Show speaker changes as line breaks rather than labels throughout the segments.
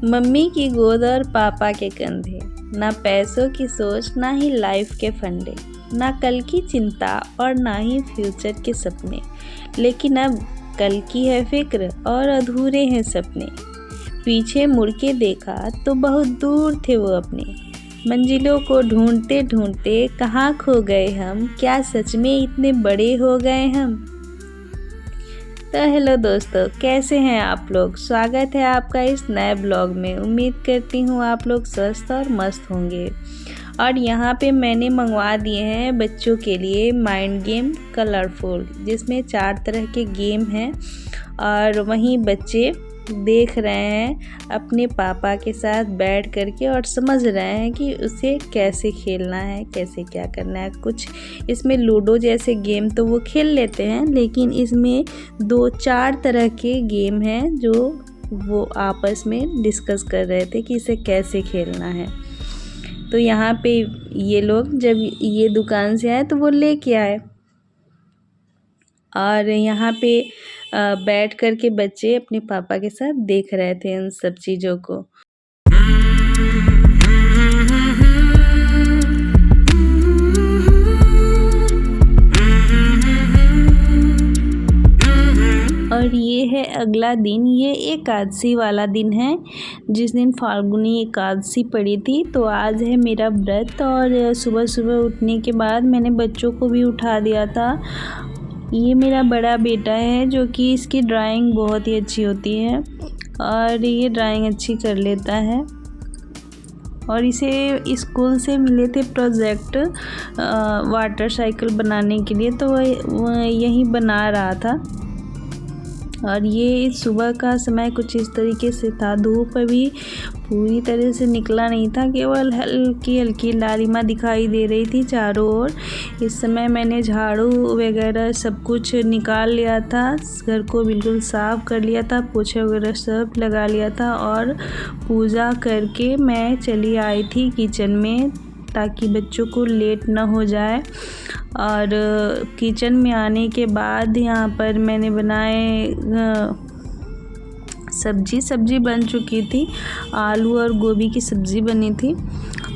Mummy की गोद और पापा के कंधे, ना पैसों की सोच ना ही लाइफ के फंडे, ना कल की चिंता और ना ही फ्यूचर के सपने। लेकिन अब कल की है फिक्र और अधूरे हैं सपने। पीछे मुड़ के देखा तो बहुत दूर थे वो अपने मंजिलों को ढूंढते ढूंढते कहाँ खो गए हम, क्या सच में इतने बड़े हो गए हम। तो हेलो दोस्तों, कैसे हैं आप लोग। स्वागत है आपका इस नए ब्लॉग में। उम्मीद करती हूँ आप लोग स्वस्थ और मस्त होंगे। और यहाँ पे मैंने मंगवा दिए हैं बच्चों के लिए माइंड गेम कलरफुल, जिसमें 4 तरह के गेम हैं और वहीं बच्चे देख रहे हैं अपने पापा के साथ बैठ करके और समझ रहे हैं कि उसे कैसे खेलना है, कैसे क्या करना है। कुछ इसमें लूडो जैसे गेम तो वो खेल लेते हैं, लेकिन इसमें 2-4 तरह के गेम हैं जो वो आपस में डिस्कस कर रहे थे कि इसे कैसे खेलना है। तो यहाँ पे ये लोग जब ये दुकान से आए तो वो लेके आए और यहाँ पे बैठ कर के बच्चे अपने पापा के साथ देख रहे थे उन सब चीज़ों को। और ये है अगला दिन, ये एकादशी वाला दिन है, जिस दिन फाल्गुनी एकादशी पड़ी थी। तो आज है मेरा व्रत और सुबह सुबह उठने के बाद मैंने बच्चों को भी उठा दिया था। ये मेरा बड़ा बेटा है जो कि इसकी ड्राइंग बहुत ही अच्छी होती है और ये ड्राइंग अच्छी कर लेता है। और इसे स्कूल से मिले थे प्रोजेक्ट वाटर साइकिल बनाने के लिए, तो वह यही बना रहा था। और ये सुबह का समय कुछ इस तरीके से था, धूप अभी पूरी तरह से निकला नहीं था, केवल हल्की हल्की लालिमा दिखाई दे रही थी चारों ओर। इस समय मैंने झाड़ू वगैरह सब कुछ निकाल लिया था, घर को बिल्कुल साफ़ कर लिया था, पोछा वगैरह सब लगा लिया था और पूजा करके मैं चली आई थी किचन में ताकि बच्चों को लेट ना हो जाए। और किचन में आने के बाद यहाँ पर मैंने बनाए सब्जी बन चुकी थी, आलू और गोभी की सब्ज़ी बनी थी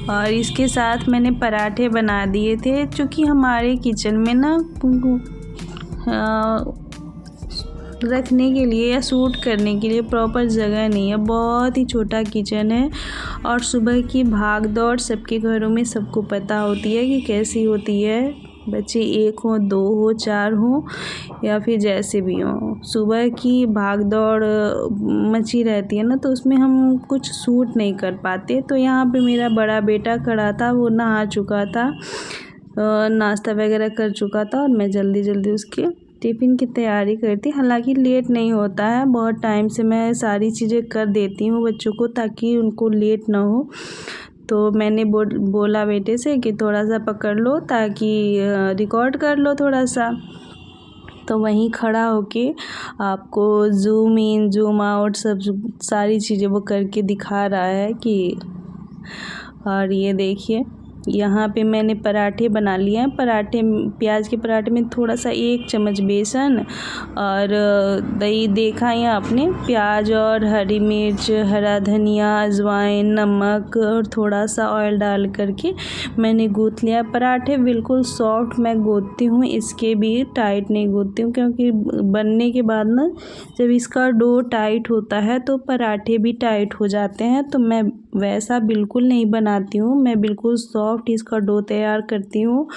और इसके साथ मैंने पराठे बना दिए थे। क्योंकि हमारे किचन में ना रखने के लिए या सूट करने के लिए प्रॉपर जगह नहीं है, बहुत ही छोटा किचन है। और सुबह की भाग दौड़ सबके घरों में सबको पता होती है कि कैसी होती है, बच्चे 1 हो 2 हो 4 हो या फिर जैसे भी हो, सुबह की भाग दौड़ मची रहती है ना, तो उसमें हम कुछ सूट नहीं कर पाते। तो यहाँ पे मेरा बड़ा बेटा खड़ा था, वो नहा चुका था, नाश्ता वगैरह कर चुका था और मैं जल्दी जल्दी उसके टिफ़िन की तैयारी करती। हालांकि लेट नहीं होता है, बहुत टाइम से मैं सारी चीज़ें कर देती हूँ बच्चों को ताकि उनको लेट ना हो। तो मैंने बोला बेटे से कि थोड़ा सा पकड़ लो ताकि रिकॉर्ड कर लो थोड़ा सा। तो वहीं खड़ा होके आपको जूम इन जूम आउट सब सारी चीज़ें वो करके दिखा रहा है कि। और ये देखिए यहाँ पे मैंने पराठे बना लिए हैं। पराठे प्याज के पराठे में थोड़ा सा 1 चम्मच बेसन और दही देखा है आपने, प्याज और हरी मिर्च, हरा धनिया, अजवाइन, नमक और थोड़ा सा ऑयल डाल करके मैंने गूँथ लिया। पराठे बिल्कुल सॉफ्ट मैं गूँथती हूँ, इसके भी टाइट नहीं गूँथती हूँ, क्योंकि बनने के बाद ना जब इसका डो टाइट होता है तो पराठे भी टाइट हो जाते हैं। तो मैं वैसा बिल्कुल नहीं बनाती हूँ, मैं बिल्कुल सॉफ्ट इसका डो तैयार करती हूँ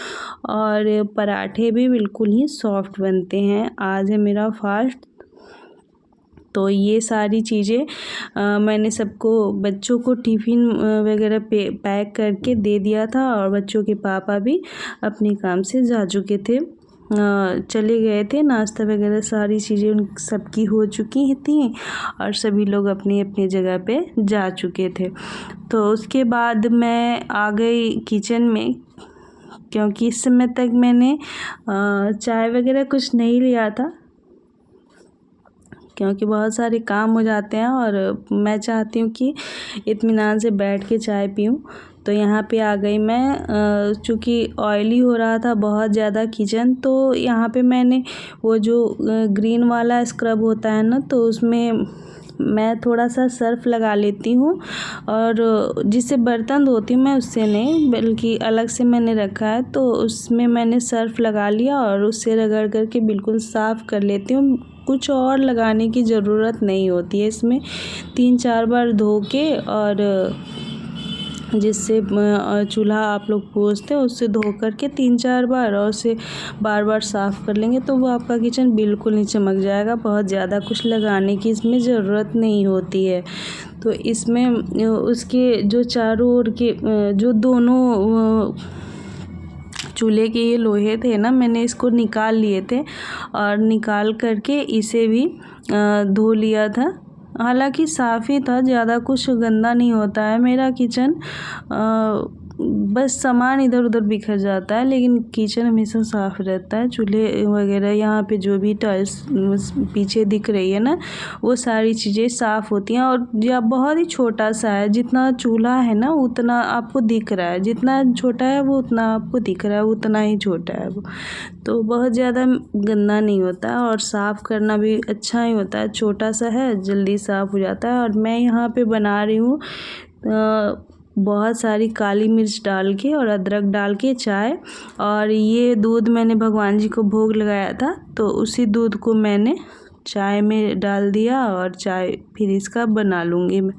और पराठे भी बिल्कुल ही सॉफ्ट बनते हैं। आज है मेरा फास्ट। तो ये सारी चीज़ें मैंने सबको बच्चों को टिफ़िन वगैरह पैक करके दे दिया था और बच्चों के पापा भी अपने काम से जा चुके थे, चले गए थे। नाश्ता वगैरह सारी चीज़ें उन सबकी हो चुकी थी और सभी लोग अपनी अपनी जगह पे जा चुके थे। तो उसके बाद मैं आ गई किचन में क्योंकि इस समय तक मैंने चाय वगैरह कुछ नहीं लिया था, क्योंकि बहुत सारे काम हो जाते हैं और मैं चाहती हूँ कि इत्मीनान से बैठ के चाय पीऊँ। तो यहाँ पे आ गई मैं, चूँकि ऑयली हो रहा था बहुत ज़्यादा किचन, तो यहाँ पे मैंने वो जो ग्रीन वाला स्क्रब होता है ना, तो उसमें मैं थोड़ा सा सर्फ़ लगा लेती हूँ, और जिससे बर्तन धोती हूँ मैं उससे नहीं, बल्कि अलग से मैंने रखा है, तो उसमें मैंने सर्फ़ लगा लिया और उससे रगड़ करके बिल्कुल साफ़ कर लेती हूँ। कुछ और लगाने की ज़रूरत नहीं होती है इसमें, 3-4 बार धो के, और जिससे चूल्हा आप लोग पोंछते हैं उससे धो करके 3-4 बार, और उसे बार बार साफ़ कर लेंगे तो वो आपका किचन बिल्कुल नहीं चमक जाएगा। बहुत ज़्यादा कुछ लगाने की इसमें ज़रूरत नहीं होती है। तो इसमें उसके जो चारों ओर के जो दोनों चूल्हे के ये लोहे थे ना, मैंने इसको निकाल लिए थे और निकाल करके इसे भी धो लिया था। हालांकि साफ़ ही था, ज़्यादा कुछ गंदा नहीं होता है मेरा किचन, बस सामान इधर उधर बिखर जाता है, लेकिन किचन हमेशा साफ़ रहता है। चूल्हे वगैरह यहाँ पे जो भी टाइल्स पीछे दिख रही है ना, वो सारी चीज़ें साफ़ होती हैं। और या बहुत ही छोटा सा है, जितना चूल्हा है ना उतना आपको दिख रहा है, जितना छोटा है वो उतना आपको दिख रहा है, उतना ही छोटा है वो, तो बहुत ज़्यादा गंदा नहीं होता है और साफ़ करना भी अच्छा ही होता है। छोटा सा है, जल्दी साफ़ हो जाता है। और मैं यहाँ पे बना रही हूँ बहुत सारी काली मिर्च डाल के और अदरक डाल के चाय, और ये दूध मैंने भगवान जी को भोग लगाया था, तो उसी दूध को मैंने चाय में डाल दिया और चाय फिर इसका बना लूँगी मैं।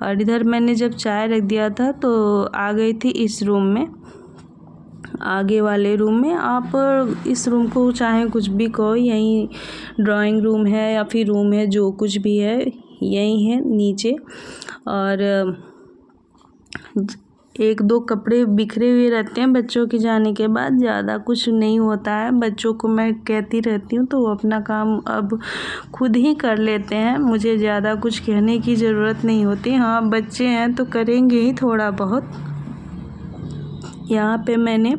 और इधर मैंने जब चाय रख दिया था तो आ गई थी इस रूम में, आगे वाले रूम में। आप इस रूम को चाहे कुछ भी कहो, यहीं ड्राइंग रूम है या फिर रूम है, जो कुछ भी है यही है नीचे। और 1-2 कपड़े बिखरे हुए रहते हैं बच्चों के जाने के बाद, ज़्यादा कुछ नहीं होता है। बच्चों को मैं कहती रहती हूँ तो वो अपना काम अब खुद ही कर लेते हैं, मुझे ज़्यादा कुछ कहने की ज़रूरत नहीं होती। हाँ, बच्चे हैं तो करेंगे ही थोड़ा बहुत। यहाँ पे मैंने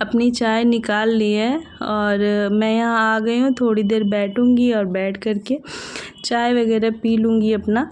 अपनी चाय निकाल ली है और मैं यहाँ आ गई हूँ, थोड़ी देर बैठूँगी और बैठ करके चाय वगैरह पी लूँगी अपना।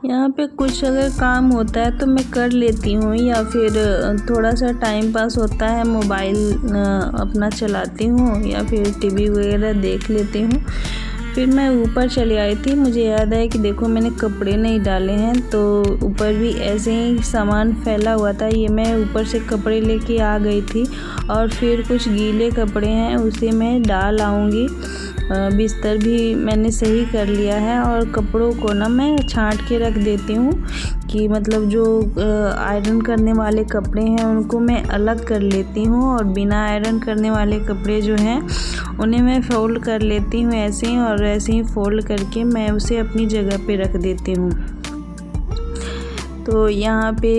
यहाँ पे कुछ अगर काम होता है तो मैं कर लेती हूँ, या फिर थोड़ा सा टाइम पास होता है, मोबाइल अपना चलाती हूँ या फिर टीवी वगैरह देख लेती हूँ। फिर मैं ऊपर चली आई थी, मुझे याद है कि देखो मैंने कपड़े नहीं डाले हैं, तो ऊपर भी ऐसे ही सामान फैला हुआ था। ये मैं ऊपर से कपड़े लेके आ गई थी, और फिर कुछ गीले कपड़े हैं उसे मैं डाल आऊँगी। बिस्तर भी मैंने सही कर लिया है, और कपड़ों को ना मैं छांट के रख देती हूँ, कि मतलब जो आयरन करने वाले कपड़े हैं उनको मैं अलग कर लेती हूँ, और बिना आयरन करने वाले कपड़े जो हैं उन्हें मैं फ़ोल्ड कर लेती हूँ ऐसे ही, और ऐसे ही फ़ोल्ड करके मैं उसे अपनी जगह पे रख देती हूँ। तो यहाँ पे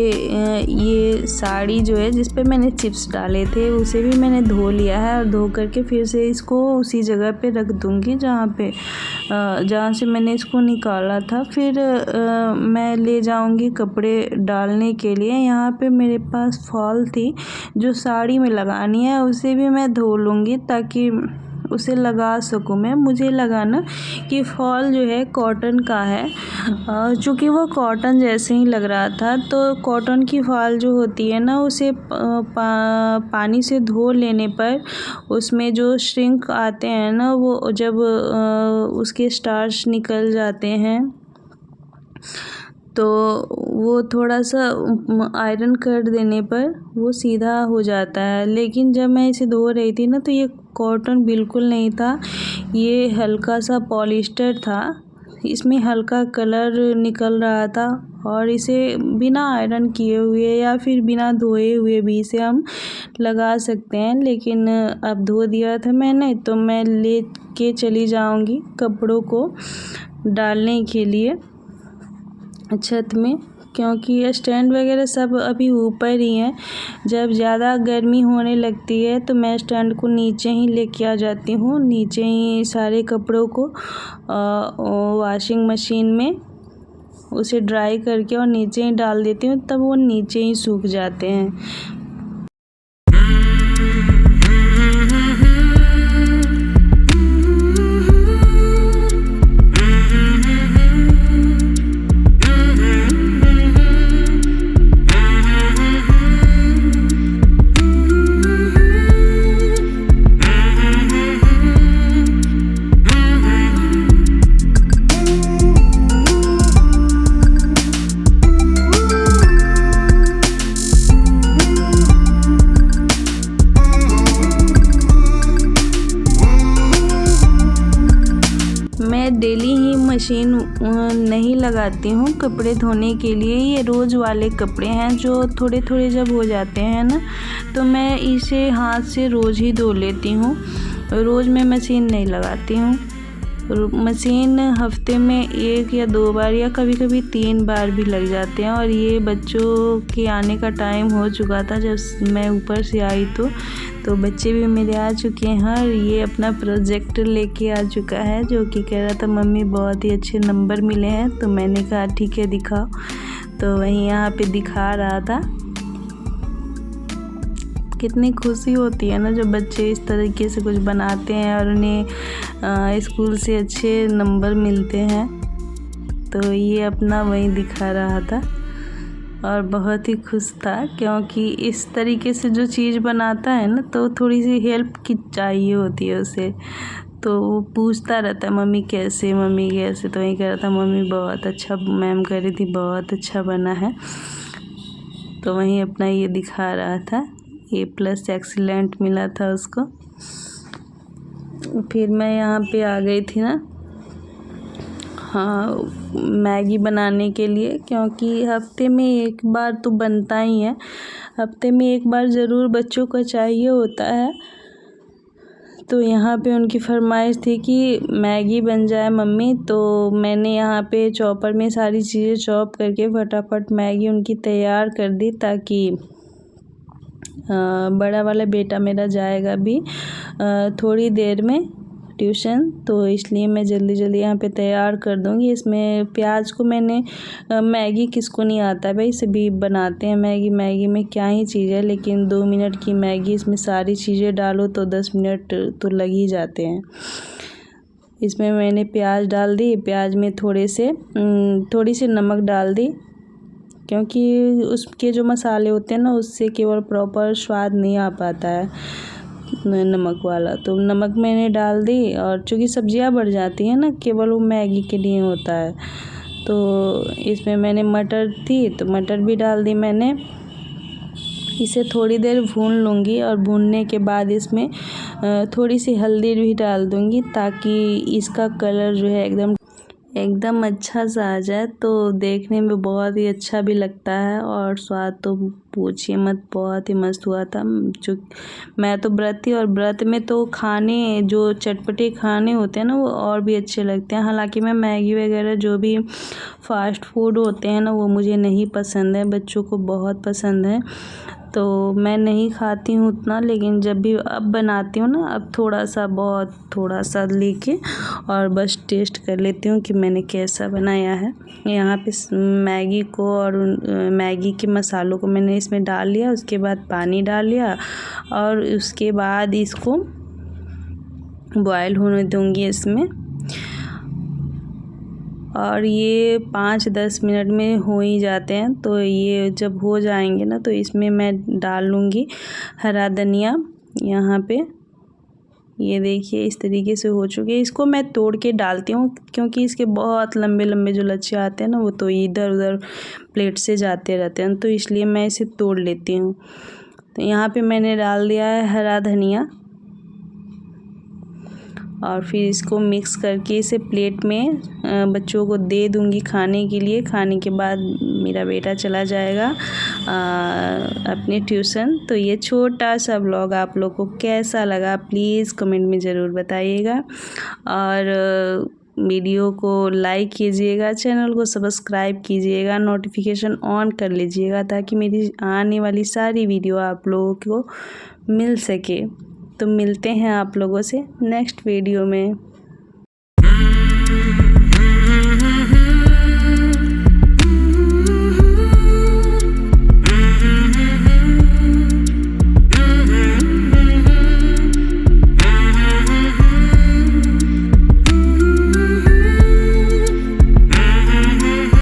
ये साड़ी जो है जिस पे मैंने चिप्स डाले थे उसे भी मैंने धो लिया है, और धो करके फिर से इसको उसी जगह पे रख दूँगी जहाँ से मैंने इसको निकाला था। फिर मैं ले जाऊँगी कपड़े डालने के लिए। यहाँ पे मेरे पास फॉल थी जो साड़ी में लगानी है, उसे भी मैं धो लूँगी ताकि उसे लगा सकूँ मैं। मुझे लगा ना कि फॉल जो है कॉटन का है, चूँकि वो कॉटन जैसे ही लग रहा था, तो कॉटन की फॉल जो होती है ना उसे पानी से धो लेने पर उसमें जो श्रिंक आते हैं ना, वो जब उसके स्टार्च निकल जाते हैं तो वो थोड़ा सा आयरन कर देने पर वो सीधा हो जाता है। लेकिन जब मैं इसे धो रही थी ना, तो ये कॉटन बिल्कुल नहीं था, ये हल्का सा पॉलिस्टर था। इसमें हल्का कलर निकल रहा था और इसे बिना आयरन किए हुए या फिर बिना धोए हुए भी इसे हम लगा सकते हैं, लेकिन अब धो दिया था मैंने तो मैं ले के चली जाऊंगी कपड़ों को डालने के लिए छत में, क्योंकि स्टैंड वगैरह सब अभी ऊपर ही हैं। जब ज़्यादा गर्मी होने लगती है तो मैं स्टैंड को नीचे ही लेके आ जाती हूँ, नीचे ही सारे कपड़ों को वॉशिंग मशीन में उसे ड्राई करके और नीचे ही डाल देती हूँ, तब वो नीचे ही सूख जाते हैं। मैं डेली ही मशीन नहीं लगाती हूँ कपड़े धोने के लिए। ये रोज़ वाले कपड़े हैं जो थोड़े थोड़े जब हो जाते हैं ना, तो मैं इसे हाथ से रोज़ ही धो लेती हूँ। रोज़ मैं मशीन नहीं लगाती हूँ। मशीन हफ्ते में 1 या 2 बार या कभी कभी 3 बार भी लग जाते हैं। और ये बच्चों के आने का टाइम हो चुका था जब मैं ऊपर से आई तो बच्चे भी मेरे आ चुके हैं और ये अपना प्रोजेक्ट लेके आ चुका है, जो कि कह रहा था मम्मी बहुत ही अच्छे नंबर मिले हैं। तो मैंने कहा ठीक है दिखाओ, तो वहीं यहाँ पे दिखा रहा था। कितनी खुशी होती है ना जब बच्चे इस तरीके से कुछ बनाते हैं और उन्हें स्कूल से अच्छे नंबर मिलते हैं। तो ये अपना वही दिखा रहा था और बहुत ही खुश था, क्योंकि इस तरीके से जो चीज़ बनाता है ना तो थोड़ी सी हेल्प की चाहिए होती है उसे। तो वो पूछता रहता है मम्मी कैसे, मम्मी कैसे। तो वही कह रहा था मम्मी बहुत अच्छा, मैम कह रही थी बहुत अच्छा बना है। तो वहीं अपना ये दिखा रहा था, A+ एक्सीलेंट मिला था उसको। फिर मैं यहाँ पे आ गई थी ना, हाँ, मैगी बनाने के लिए, क्योंकि हफ्ते में 1 बार तो बनता ही है। हफ्ते में 1 बार ज़रूर बच्चों को चाहिए होता है। तो यहाँ पे उनकी फरमाइश थी कि मैगी बन जाए मम्मी, तो मैंने यहाँ पे चॉपर में सारी चीज़ें चॉप करके फटाफट मैगी उनकी तैयार कर दी, ताकि बड़ा वाला बेटा मेरा जाएगा भी थोड़ी देर में ट्यूशन, तो इसलिए मैं जल्दी जल्दी यहाँ पे तैयार कर दूँगी। इसमें प्याज को मैंने मैगी किसको नहीं आता भाई, सभी बनाते हैं मैगी। मैगी में क्या ही चीज़ है, लेकिन 2 मिनट की मैगी, इसमें सारी चीज़ें डालो तो 10 मिनट तो लग ही जाते हैं। इसमें मैंने प्याज डाल दी, प्याज में थोड़ी सी नमक डाल दी, क्योंकि उसके जो मसाले होते हैं ना उससे केवल प्रॉपर स्वाद नहीं आ पाता है नमक वाला। तो नमक मैंने डाल दी, और चूँकि सब्जियां बढ़ जाती हैं ना, केवल वो मैगी के लिए होता है। तो इसमें मैंने मटर थी तो मटर भी डाल दी मैंने। इसे थोड़ी देर भून लूँगी और भूनने के बाद इसमें थोड़ी सी हल्दी भी डाल दूँगी, ताकि इसका कलर जो है एकदम अच्छा सा आ जाए। तो देखने में बहुत ही अच्छा भी लगता है और स्वाद तो पूछिए मत, बहुत ही मस्त हुआ था। जो मैं तो व्रत थी, और व्रत में तो खाने जो चटपटे खाने होते हैं ना वो और भी अच्छे लगते हैं। हालांकि मैं मैगी वगैरह जो भी फास्ट फूड होते हैं ना वो मुझे नहीं पसंद है, बच्चों को बहुत पसंद है, तो मैं नहीं खाती हूँ उतना। लेकिन जब भी अब बनाती हूँ ना, अब बहुत थोड़ा सा लेके और बस टेस्ट कर लेती हूँ कि मैंने कैसा बनाया है। यहाँ पे मैगी को और मैगी के मसालों को मैंने इसमें डाल लिया, उसके बाद पानी डाल लिया और उसके बाद इसको बॉयल होने दूँगी इसमें। और ये 5-10 मिनट में हो ही जाते हैं। तो ये जब हो जाएंगे ना तो इसमें मैं डाल लूँगी हरा धनिया। यहाँ पे ये देखिए इस तरीके से हो चुके हैं। इसको मैं तोड़ के डालती हूँ, क्योंकि इसके बहुत लंबे लंबे जो लच्छे आते हैं ना वो तो इधर उधर प्लेट से जाते रहते हैं, तो इसलिए मैं इसे तोड़ लेती हूँ। तो यहाँ पे मैंने डाल दिया है हरा धनिया, और फिर इसको मिक्स करके इसे प्लेट में बच्चों को दे दूँगी खाने के लिए। खाने के बाद मेरा बेटा चला जाएगा अपने ट्यूशन। तो ये छोटा सा व्लॉग आप लोग को कैसा लगा प्लीज़ कमेंट में ज़रूर बताइएगा, और वीडियो को लाइक कीजिएगा, चैनल को सब्सक्राइब कीजिएगा, नोटिफिकेशन ऑन कर लीजिएगा ताकि मेरी आने वाली सारी वीडियो आप लोगों को मिल सके। तो मिलते हैं आप लोगों से नेक्स्ट वीडियो में।